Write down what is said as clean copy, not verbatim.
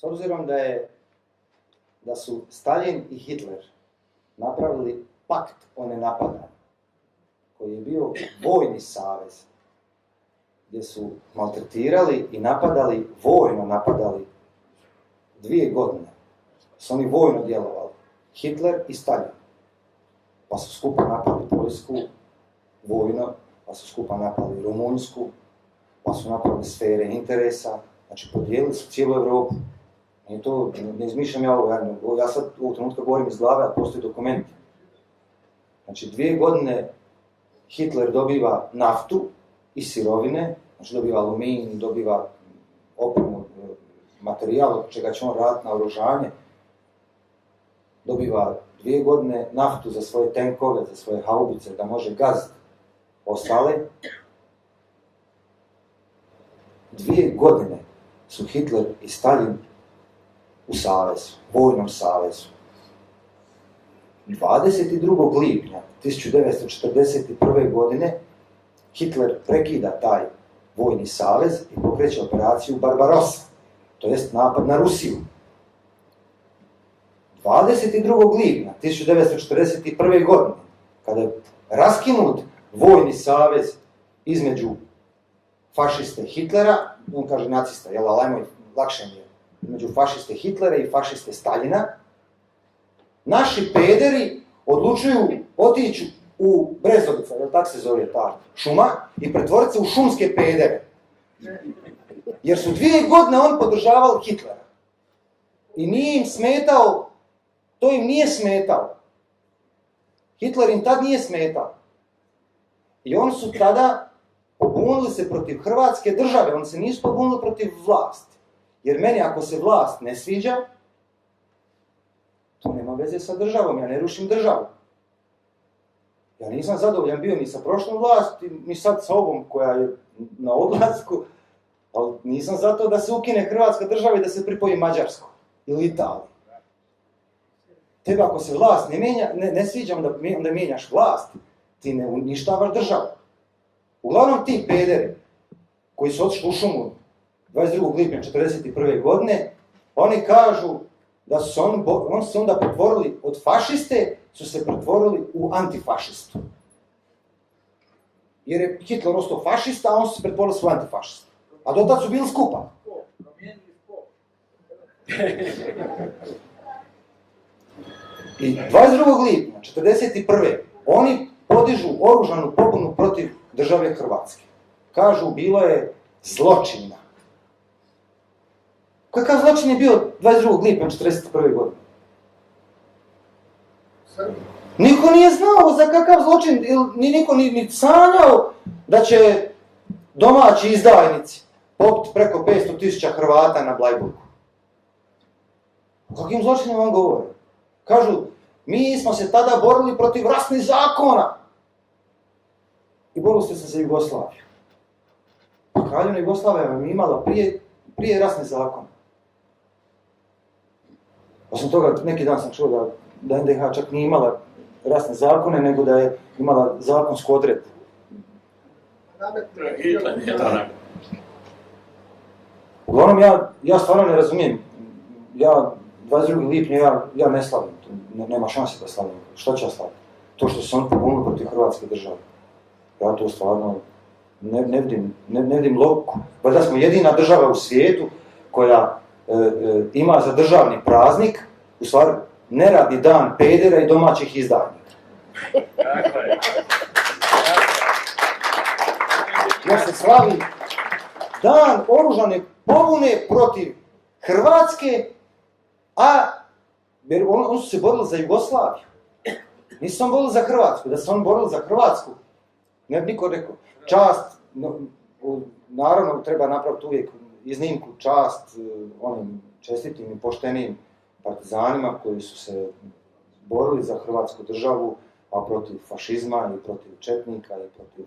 S obzirom da su Stalin i Hitler napravili pakt o nenapadanju, koji je bio vojni savez, gdje su maltretirali i napadali, vojno napadali 2 godine. Su oni vojno djelovali, Hitler i Stalin. Pa su skupa napali Poljsku, vojno, pa su skupa napali Rumunjsku, pa su napravili sfere interesa, znači podijelili su cijelu Europu. I to ne izmišljam ja ovo, ja sad u trenutku govorim iz glave, a postoji dokumenti. Znači 2 godine Hitler dobiva naftu i sirovine, znači dobiva aluminij, dobiva opremu, materijal od čega će on raditi na oružanje, dobiva 2 godine naftu za svoje tenkove, za svoje haubice, da može gaziti ostale. 2 godine su Hitler i Stalin u savezu, vojnom savezu. 22. lipnja 1941. godine Hitler prekida taj vojni savez i pokreće operaciju Barbarossa, to jest napad na Rusiju. 22. lipnja 1941. godine, kada je raskinut vojni savez između fašiste Hitlera, on kaže nacista, jel, ali ajmo, lakše mi je, između fašiste Hitlera i fašiste Staljina, naši pederi odlučuju otići u Brezovica, jel tak se zove ta šuma, i pretvoriti se u šumske pedere. Jer su 2 godine on podržavao Hitlera. I nije im smetao, to im nije smetao. Hitler im tad nije smetao. I oni su tada pobunili se protiv Hrvatske države, oni se nisu pobunili protiv vlasti. Jer meni ako se vlast ne sviđa, to nema veze sa državom, ja ne rušim državu. Ja nisam zadovoljan bio ni sa prošlom vlasti, ni sad sa ovom koja je na odlasku, ali nisam zato da se ukine Hrvatska država i da se pripoji Mađarskoj ili Italiji. Tebe ako se vlast ne sviđa, onda mijenjaš vlast, ti ne uništavaš državu. Uglavnom ti pederi koji su otišli u šumu 22. lipnja 1941. godine, oni kažu da su oni se onda pretvorili od fašiste, su se pretvorili u antifašistu. Jer je Hitler ostao fašista, a oni su se pretvorili u antifašistu. A do tad su bili skupa. I 22. lipnja 1941. oni podižu oružanu pobunu protiv države Hrvatske. Kažu, bilo je zločina. Kakav zločin je bio 22. lipnja 1941. godine? Niko nije znao za kakav zločin, niko ni sanjao da će domaći izdajnici popiti preko 500.000 Hrvata na Blajburgu. O kakvim zločinima on govori? Kažu, mi smo se tada borili protiv rasnih zakona. I borili ste se za Jugoslaviju. Kraljevina Jugoslavija vam je imala prije rasne zakone. Osim toga, neki dan sam čuo da NDH čak nije imala rasne zakone, nego da je imala zakonsku odredbu. Uglavnom, ja stvarno ne razumijem. Ja 22. lipnja ja ne slavim. Nema šanse da slavim. Što će ja slaviti? To što se on pobunili protiv Hrvatske države. Ja to stvarno ne vidim logiku. Valjda smo jedina država u svijetu koja ima za državni praznik, u stvari, neradni dan pedera i domaćih izdajnika. Jer se slavi dan oružane pobune protiv Hrvatske, jer oni su se borili za Jugoslaviju. Nisu se borili za Hrvatsku. Da se oni borili za Hrvatsku, ne bi niko rekao. Čast, naravno treba napraviti uvijek iznimku, čast onim čestitim i poštenim partizanima koji su se borili za Hrvatsku državu, a protiv fašizma i protiv četnika i protiv